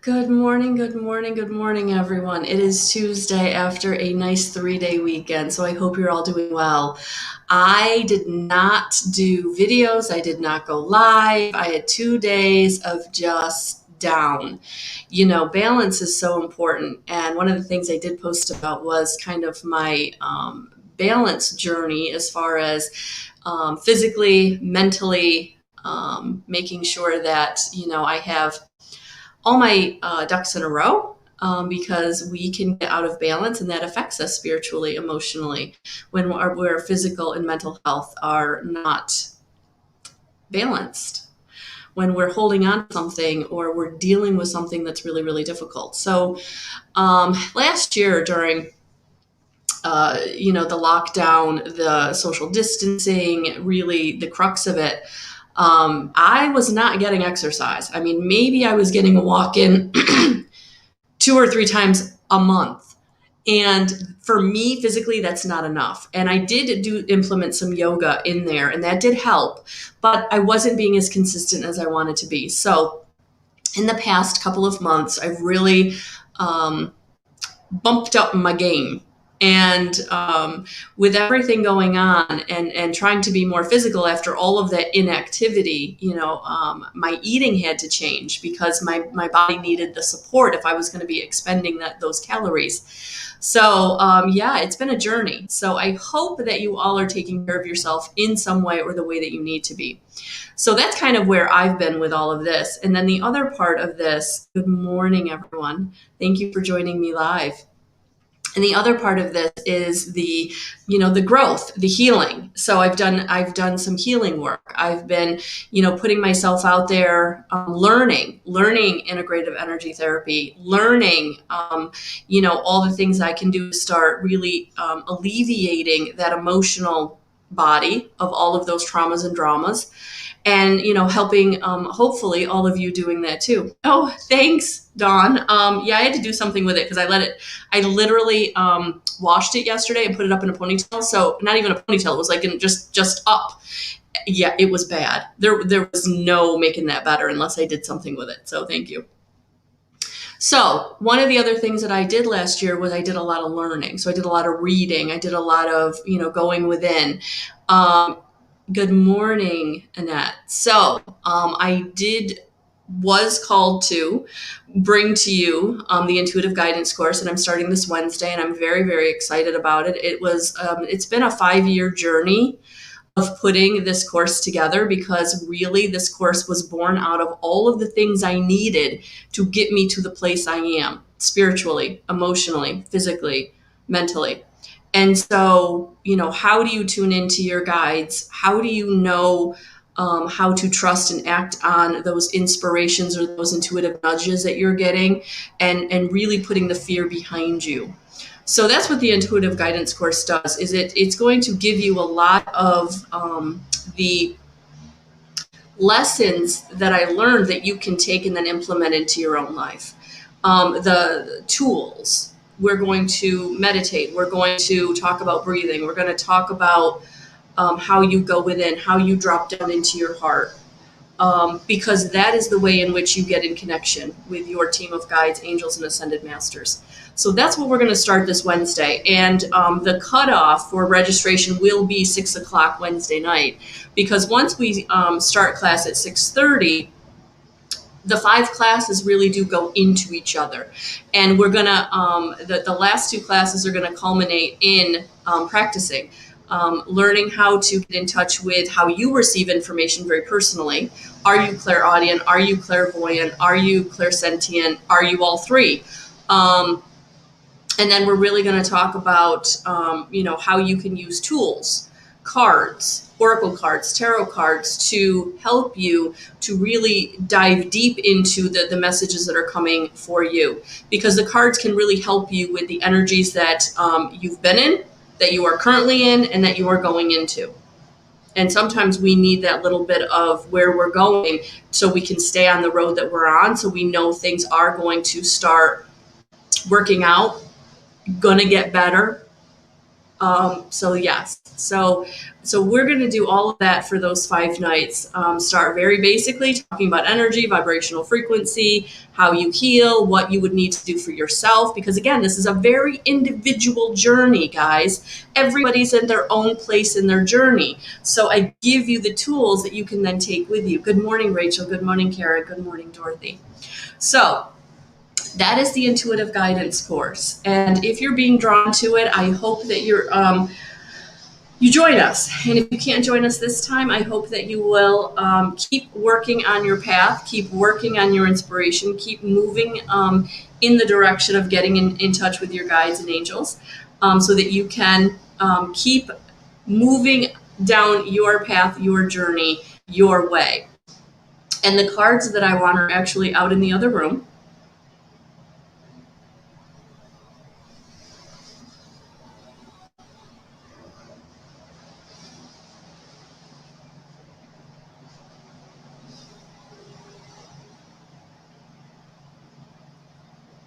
Good morning, good morning, good morning, everyone. It is Tuesday after a nice 3-day weekend, so I hope you're all doing well. I did not do videos, I did not go live. I had 2 days of just down. Balance is so important, and one of the things I did post about was kind of my balance journey as far as physically, mentally, making sure that, I have all my ducks in a row because we can get out of balance and that affects us spiritually, emotionally, when our physical and mental health are not balanced, when we're holding on to something or we're dealing with something that's really, really difficult. So last year during the lockdown, the social distancing, really the crux of it, I was not getting exercise. I mean, maybe I was getting a walk in 2 or 3 times a month. And for me, physically, that's not enough. And I did implement some yoga in there, and that did help, but I wasn't being as consistent as I wanted to be. So in the past couple of months, I've really bumped up my game. And with everything going on and trying to be more physical after all of that inactivity, my eating had to change because my body needed the support if I was going to be expending those calories. So yeah, it's been a journey. So I hope that you all are taking care of yourself in some way or the way that you need to be. So that's kind of where I've been with all of this. And then the other part of this, good morning, everyone. Thank you for joining me live. And the other part of this is the growth, the healing. So I've done some healing work. I've been, putting myself out there, learning integrative energy therapy, learning, all the things I can do to start really alleviating that emotional body of all of those traumas and dramas, and helping hopefully all of you doing that too. Oh, thanks, Dawn. Yeah, I had to do something with it because I literally washed it yesterday and put it up in a ponytail. So not even a ponytail, it was like just up. Yeah, it was bad. There was no making that better unless I did something with it. So thank you. So one of the other things that I did last year was I did a lot of learning. So I did a lot of reading. I did a lot of, going within. Good morning, Annette. So was called to bring to you the intuitive guidance course, and I'm starting this Wednesday, and I'm very, very excited about it. It's been a 5-year journey of putting this course together, because really this course was born out of all of the things I needed to get me to the place I am spiritually, emotionally, physically, mentally. And so, how do you tune into your guides? How do you know how to trust and act on those inspirations or those intuitive nudges that you're getting, and really putting the fear behind you? So that's what the intuitive guidance course does. It's going to give you a lot of the lessons that I learned that you can take and then implement into your own life. The tools. We're going to meditate. We're going to talk about breathing. We're going to talk about how you go within, how you drop down into your heart. Because that is the way in which you get in connection with your team of guides, angels, and ascended masters. So that's what we're going to start this Wednesday. And the cutoff for registration will be 6 o'clock Wednesday night, because once we start class at 6:30, the 5 classes really do go into each other. And we're going to, the last 2 classes are going to culminate in practicing. Learning how to get in touch with how you receive information very personally. Are you clairaudient? Are you clairvoyant? Are you clairsentient? Are you all three? And then we're really going to talk about, how you can use tools, cards, oracle cards, tarot cards to help you to really dive deep into the messages that are coming for you. Because the cards can really help you with the energies that you've been in, that you are currently in, and that you are going into. And sometimes we need that little bit of where we're going so we can stay on the road that we're on, so we know things are going to start working out, gonna get better, So yes, so we're going to do all of that for those 5 nights. Start very basically talking about energy, vibrational frequency, how you heal, what you would need to do for yourself. Because again, this is a very individual journey, guys. Everybody's in their own place in their journey. So I give you the tools that you can then take with you. Good morning, Rachel. Good morning, Kara. Good morning, Dorothy. So that is the intuitive guidance course. And if you're being drawn to it, I hope that you join us. And if you can't join us this time, I hope that you will keep working on your path, keep working on your inspiration, keep moving in the direction of getting in touch with your guides and angels, so that you can keep moving down your path, your journey, your way. And the cards that I want are actually out in the other room.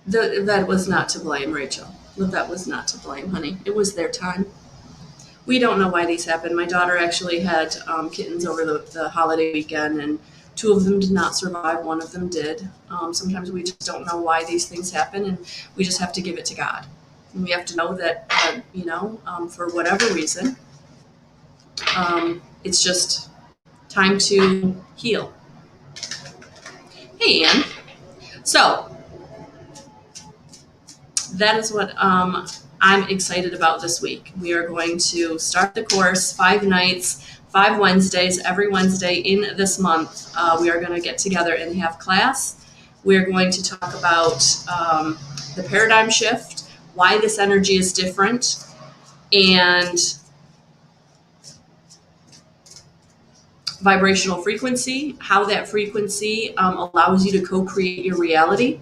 That was not to blame, Rachel. That was not to blame, honey. It was their time. We don't know why these happened. My daughter actually had kittens over the holiday weekend, and 2 of them did not survive. 1 of them did. Sometimes we just don't know why these things happen, and we just have to give it to God. And we have to know that, for whatever reason, it's just time to heal. Hey, Ann. So that is what I'm excited about this week. We are going to start the course, 5 nights, 5 Wednesdays, every Wednesday in this month. We are going to get together and have class. We're going to talk about the paradigm shift, why this energy is different, and vibrational frequency, how that frequency allows you to co-create your reality.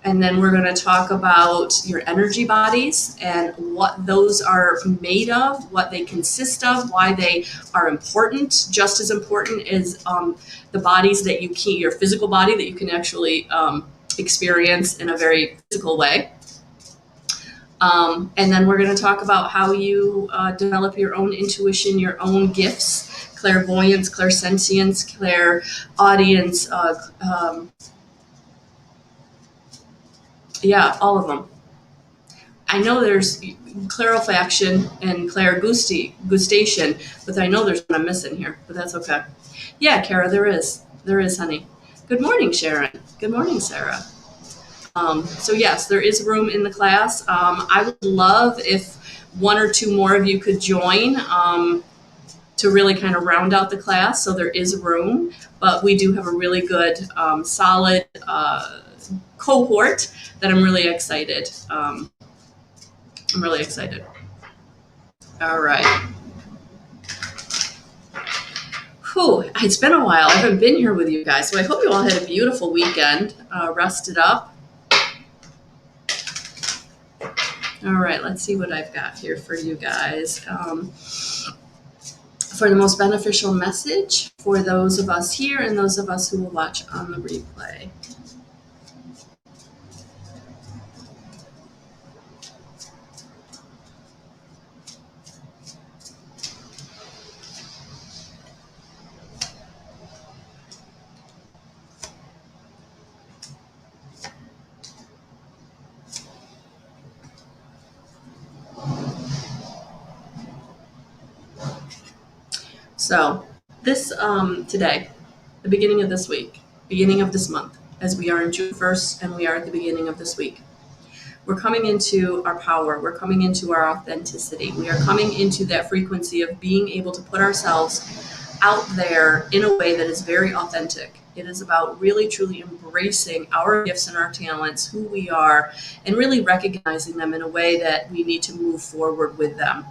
And then we're going to talk about your energy bodies and what those are made of, what they consist of, why they are important, just as important as the bodies that you keep, your physical body that you can actually experience in a very physical way. And then we're going to talk about how you develop your own intuition, your own gifts, clairvoyance, clairsentience, clairaudience, yeah, all of them. I know there's clarifaction and clairgustation, but I know there's one I'm missing here, but that's okay. Yeah, Kara, there is. There is, honey. Good morning, Sharon. Good morning, Sarah. So yes, there is room in the class. I would love if 1 or 2 more of you could join to really kind of round out the class. So there is room, but we do have a really good, solid cohort that I'm really excited. I'm really excited. All right. Whew, it's been a while. I haven't been here with you guys, so I hope you all had a beautiful weekend, rested up. All right, let's see what I've got here for you guys. For the most beneficial message for those of us here and those of us who will watch on the replay. So this today, the beginning of this week, beginning of this month, as we are in June 1st and we are at the beginning of this week, we're coming into our power. We're coming into our authenticity. We are coming into that frequency of being able to put ourselves out there in a way that is very authentic. It is about really, truly embracing our gifts and our talents, who we are, and really recognizing them in a way that we need to move forward with them.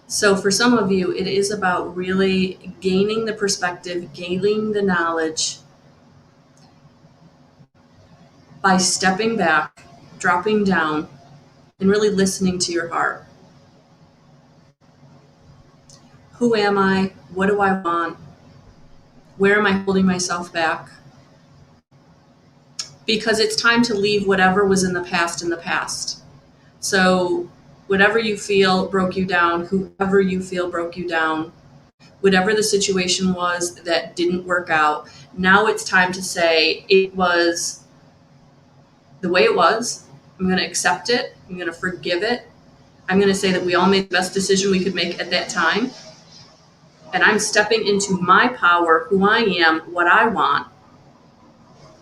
So for some of you, it is about really gaining the perspective, gaining the knowledge by stepping back, dropping down, and really listening to your heart. Who am I? What do I want? Where am I holding myself back? Because it's time to leave whatever was in the past in the past. So whatever you feel broke you down, whoever you feel broke you down, whatever the situation was that didn't work out, now it's time to say it was the way it was. I'm going to accept it. I'm going to forgive it. I'm going to say that we all made the best decision we could make at that time. And I'm stepping into my power, who I am, what I want.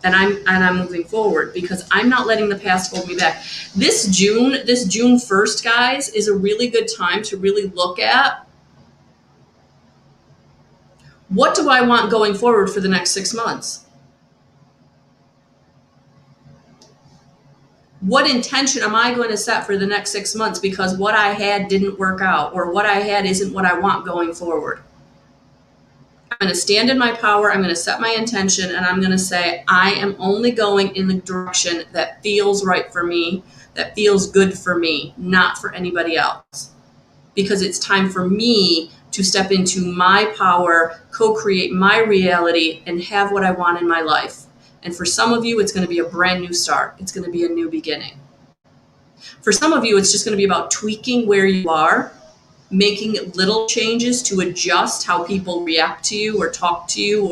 And I'm moving forward because I'm not letting the past hold me back. This June 1st, guys, is a really good time to really look at what do I want going forward for the next 6 months? What intention am I going to set for the next 6 months because what I had didn't work out or what I had isn't what I want going forward? I'm going to stand in my power. I'm going to set my intention and I'm going to say, I am only going in the direction that feels right for me, that feels good for me, not for anybody else. Because it's time for me to step into my power, co-create my reality, and have what I want in my life. And for some of you, it's going to be a brand new start. It's going to be a new beginning. For some of you, it's just going to be about tweaking where you are, making little changes to adjust how people react to you or talk to you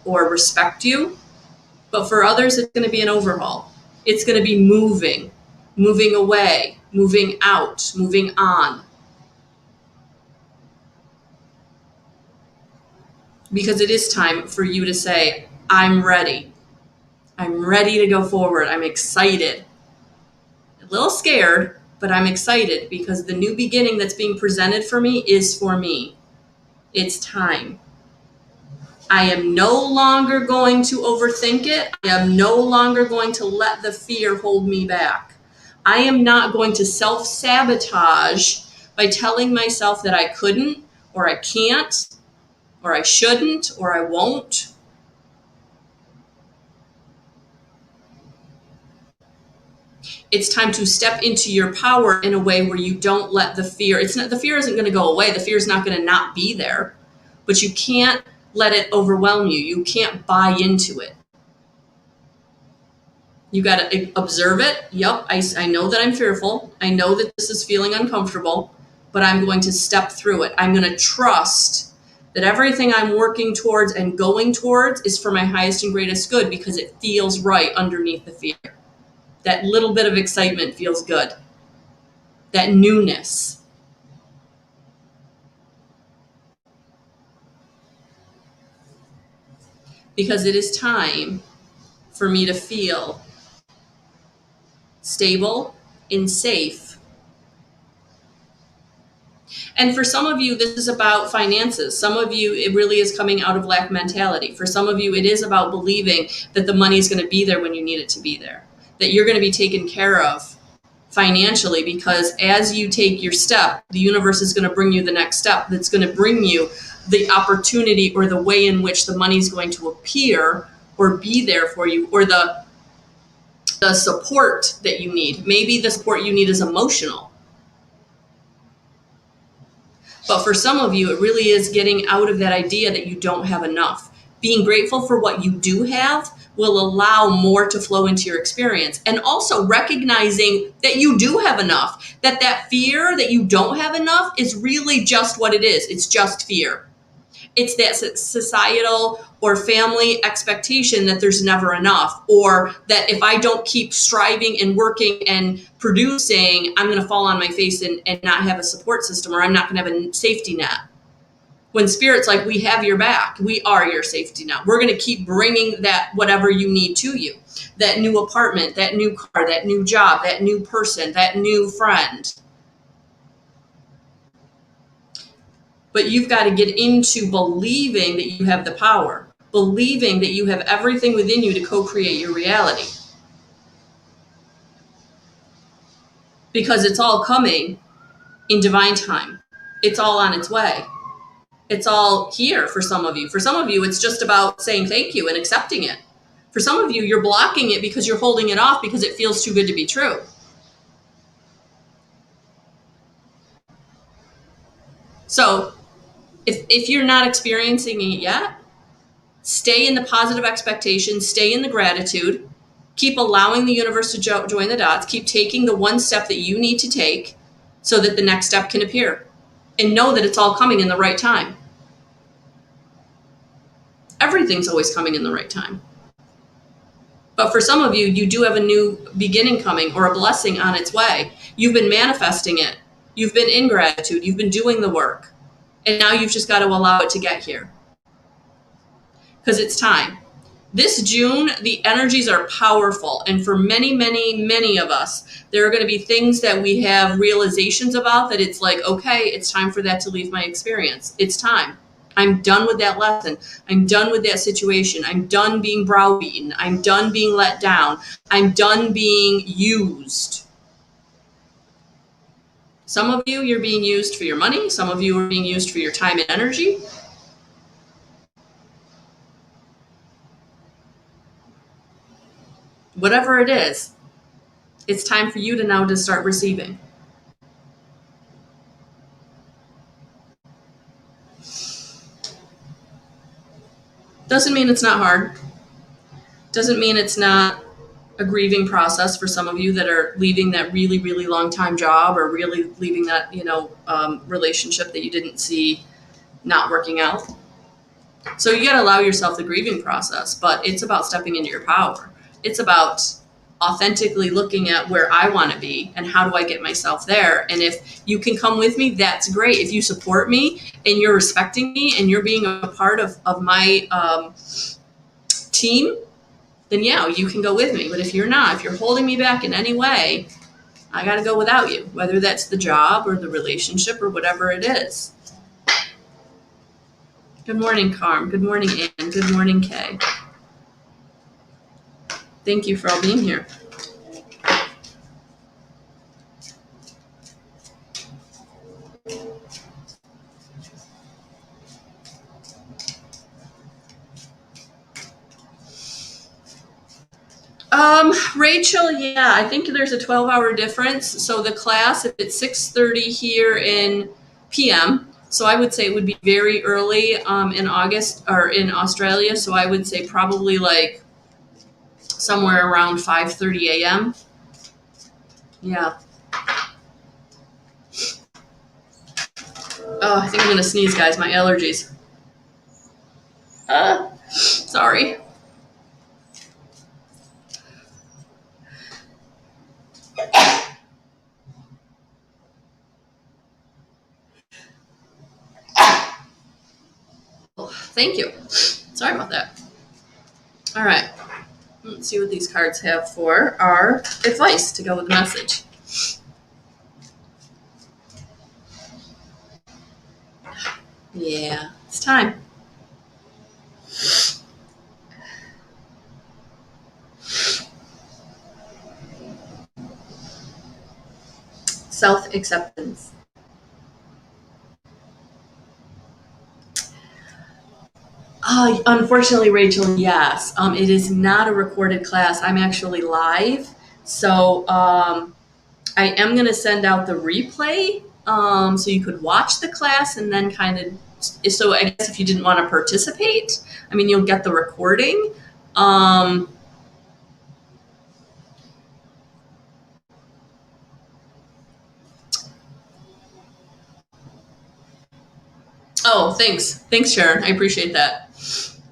or respect you. But for others, it's going to be an overhaul. It's going to be moving away, moving out, moving on. Because it is time for you to say, I'm ready. I'm ready to go forward. I'm excited. A little scared, but I'm excited because the new beginning that's being presented for me is for me. It's time. I am no longer going to overthink it. I am no longer going to let the fear hold me back. I am not going to self-sabotage by telling myself that I couldn't, or I can't, or I shouldn't, or I won't. It's time to step into your power in a way where you don't let the fear, the fear isn't going to go away. The fear is not going to not be there, but you can't let it overwhelm you. You can't buy into it. You got to observe it. Yep, I know that I'm fearful. I know that this is feeling uncomfortable, but I'm going to step through it. I'm going to trust that everything I'm working towards and going towards is for my highest and greatest good because it feels right underneath the fear. That little bit of excitement feels good. That newness. Because it is time for me to feel stable and safe. And for some of you, this is about finances. Some of you, it really is coming out of lack mentality. For some of you, it is about believing that the money is going to be there when you need it to be there. That you're going to be taken care of financially because as you take your step, the universe is going to bring you the next step that's going to bring you the opportunity or the way in which the money is going to appear or be there for you, or the support that you need. Maybe the support you need is emotional. But for some of you, it really is getting out of that idea that you don't have enough. Being grateful for what you do have will allow more to flow into your experience. And also recognizing that you do have enough, that fear that you don't have enough is really just what it is. It's just fear. It's that societal or family expectation that there's never enough, or that if I don't keep striving and working and producing, I'm going to fall on my face and not have a support system, or I'm not going to have a safety net. When Spirit's like, we have your back. We are your safety net. We're going to keep bringing that whatever you need to you. That new apartment, that new car, that new job, that new person, that new friend. But you've got to get into believing that you have the power, believing that you have everything within you to co-create your reality. Because it's all coming in divine time. It's all on its way. It's all here for some of you. For some of you, it's just about saying thank you and accepting it. For some of you, you're blocking it because you're holding it off because it feels too good to be true. So If you're not experiencing it yet, stay in the positive expectation, stay in the gratitude, keep allowing the universe to join the dots, keep taking the one step that you need to take so that the next step can appear. And know that it's all coming in the right time. Everything's always coming in the right time. But for some of you, you do have a new beginning coming or a blessing on its way. You've been manifesting it. You've been in gratitude. You've been doing the work. And now you've just got to allow it to get here. Because it's time. This June, the energies are powerful. And for many, many, many of us, there are going to be things that we have realizations about that it's like, okay, it's time for that to leave my experience. It's time. I'm done with that lesson. I'm done with that situation. I'm done being browbeaten. I'm done being let down. I'm done being used. Some of you, you're being used for your money. Some of you are being used for your time and energy. Whatever it is, it's time for you to now to start receiving. Doesn't mean it's not hard. Doesn't mean it's not a grieving process for some of you that are leaving that really, really long time job or really leaving that, relationship that you didn't see not working out. So you got to allow yourself the grieving process, but it's about stepping into your power. It's about authentically looking at where I want to be and how do I get myself there. And if you can come with me, that's great. If you support me and you're respecting me and you're being a part of my team, then yeah, you can go with me. But if you're not, if you're holding me back in any way, I got to go without you, whether that's the job or the relationship or whatever it is. Good morning, Carm. Good morning, Ann. Good morning, Kay. Thank you for all being here. Rachel, yeah, I think there's a 12-hour difference. So the class, if it's 6:30 here in PM, so I would say it would be very early in August or in Australia. So I would say probably like somewhere around 5:30 a.m. Yeah. Oh, I think I'm going to sneeze, guys. My allergies. Sorry. Thank you. Sorry about that. All right. Let's see what these cards have for our advice to go with the message. Yeah, it's time. Self-acceptance. Unfortunately, Rachel, yes. It is not a recorded class. I'm actually live. So I am going to send out the replay so you could watch the class and then kind of, so I guess if you didn't want to participate, I mean, you'll get the recording. Oh, thanks. Thanks, Sharon. I appreciate that.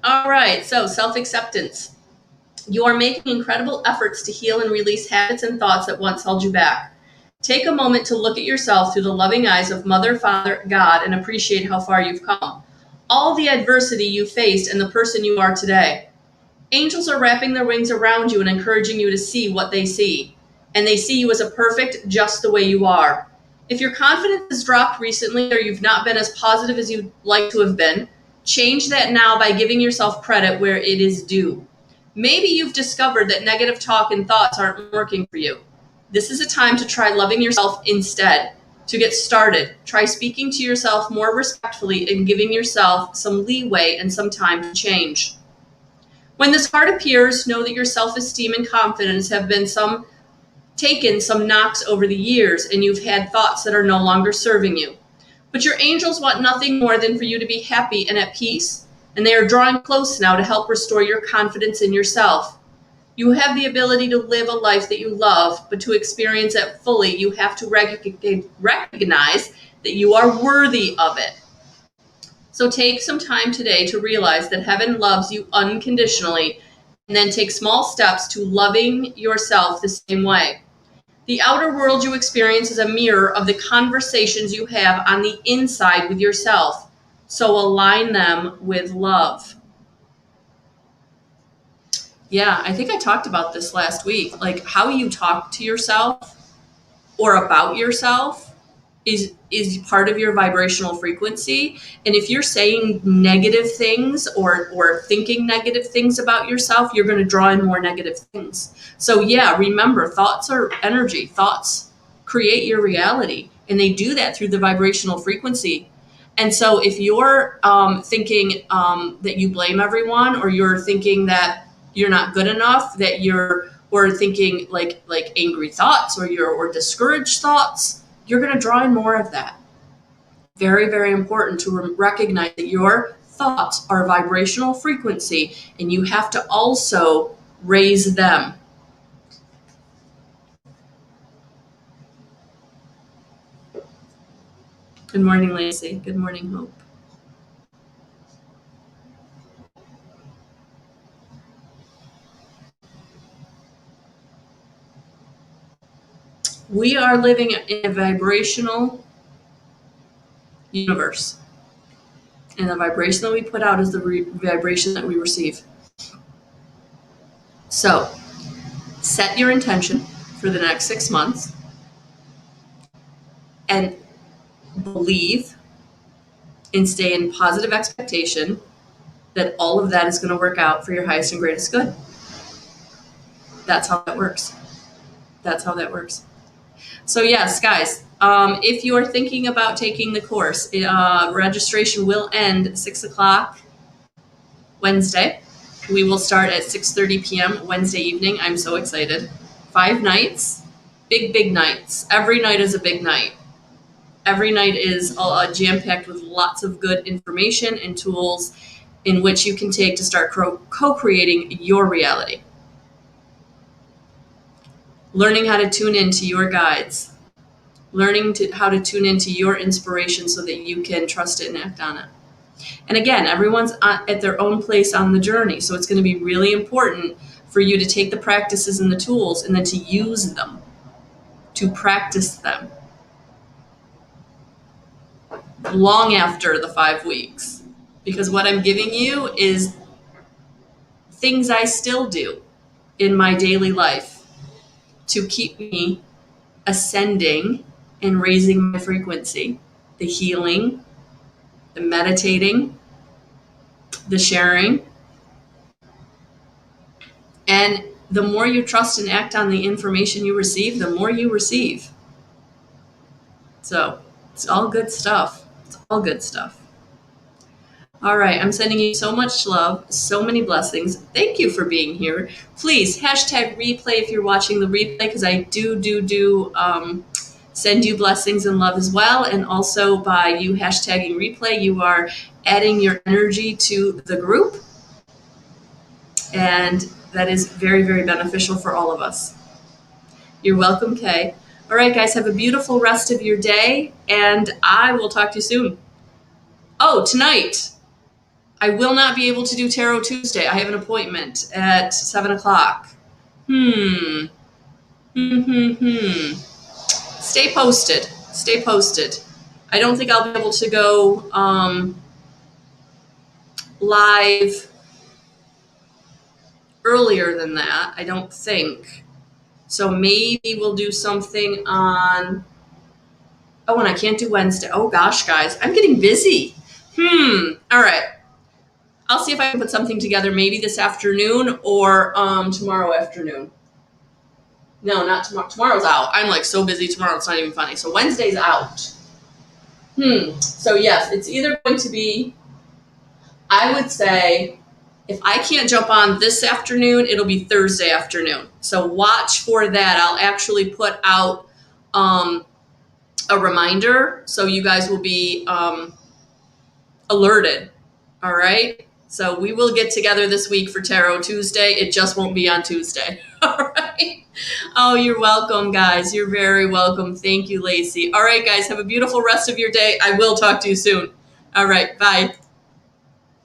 All right. So self-acceptance. You are making incredible efforts to heal and release habits and thoughts that once held you back. Take a moment to look at yourself through the loving eyes of Mother, Father, God, and appreciate how far you've come. All the adversity you faced and the person you are today. Angels are wrapping their wings around you and encouraging you to see what they see. And they see you as a perfect, just the way you are. If your confidence has dropped recently or you've not been as positive as you'd like to have been, change that now by giving yourself credit where it is due. Maybe you've discovered that negative talk and thoughts aren't working for you. This is a time to try loving yourself instead. To get started, try speaking to yourself more respectfully and giving yourself some leeway and some time to change. When this card appears, know that your self-esteem and confidence have been taken some knocks over the years and you've had thoughts that are no longer serving you. But your angels want nothing more than for you to be happy and at peace, and they are drawing close now to help restore your confidence in yourself. You have the ability to live a life that you love, but to experience it fully, you have to recognize that you are worthy of it. So take some time today to realize that heaven loves you unconditionally, and then take small steps to loving yourself the same way. The outer world you experience is a mirror of the conversations you have on the inside with yourself. So align them with love. Yeah, I think I talked about this last week. Like, how you talk to yourself or about yourself is part of your vibrational frequency. And if you're saying negative things or thinking negative things about yourself, you're going to draw in more negative things. So yeah, remember, thoughts are energy. Thoughts create your reality, and they do that through the vibrational frequency. And so if you're thinking that you blame everyone, or you're thinking that you're not good enough, that you're, or thinking like angry thoughts, or discouraged thoughts, you're going to draw in more of that. Very, very important to recognize that your thoughts are vibrational frequency, and you have to also raise them. Good morning, Lacey. Good morning, Hope. We are living in a vibrational universe, and the vibration that we put out is the vibration that we receive. So set your intention for the next 6 months and believe and stay in positive expectation that all of that is going to work out for your highest and greatest good. That's how that works. That's how that works. So yes, guys, if you are thinking about taking the course, registration will end at 6 o'clock Wednesday. We will start at 6:30 p.m. Wednesday evening. I'm so excited. 5 nights, big nights. Every night is a big night. Every night is jam-packed with lots of good information and tools in which you can take to start co-creating your reality. Learning how to tune into your guides. Learning how to tune into your inspiration so that you can trust it and act on it. And again, everyone's at their own place on the journey. So it's going to be really important for you to take the practices and the tools and then to use them, to practice them long after the 5 weeks. Because what I'm giving you is things I still do in my daily life to keep me ascending and raising my frequency. The healing, the meditating, the sharing. And the more you trust and act on the information you receive, the more you receive. So it's all good stuff. It's all good stuff. All right, I'm sending you so much love, so many blessings. Thank you for being here. Please, hashtag replay if you're watching the replay, because I do send you blessings and love as well. And also by you hashtagging replay, you are adding your energy to the group. And that is very, very beneficial for all of us. You're welcome, Kay. All right, guys, have a beautiful rest of your day, and I will talk to you soon. Oh, tonight, I will not be able to do Tarot Tuesday. I have an appointment at 7 o'clock. Stay posted. Stay posted. I don't think I'll be able to go live earlier than that. I don't think. So maybe we'll do something on... Oh, and I can't do Wednesday. Oh, gosh, guys. I'm getting busy. All right. I'll see if I can put something together maybe this afternoon or tomorrow afternoon. No, not tomorrow. Tomorrow's out. I'm like so busy tomorrow, it's not even funny. So Wednesday's out. So yes, it's either going to be, I would say, if I can't jump on this afternoon, it'll be Thursday afternoon. So watch for that. I'll actually put out a reminder, so you guys will be alerted. All right. So we will get together this week for Tarot Tuesday. It just won't be on Tuesday. All right. Oh, you're welcome, guys. You're very welcome. Thank you, Lacey. All right, guys. Have a beautiful rest of your day. I will talk to you soon. All right. Bye.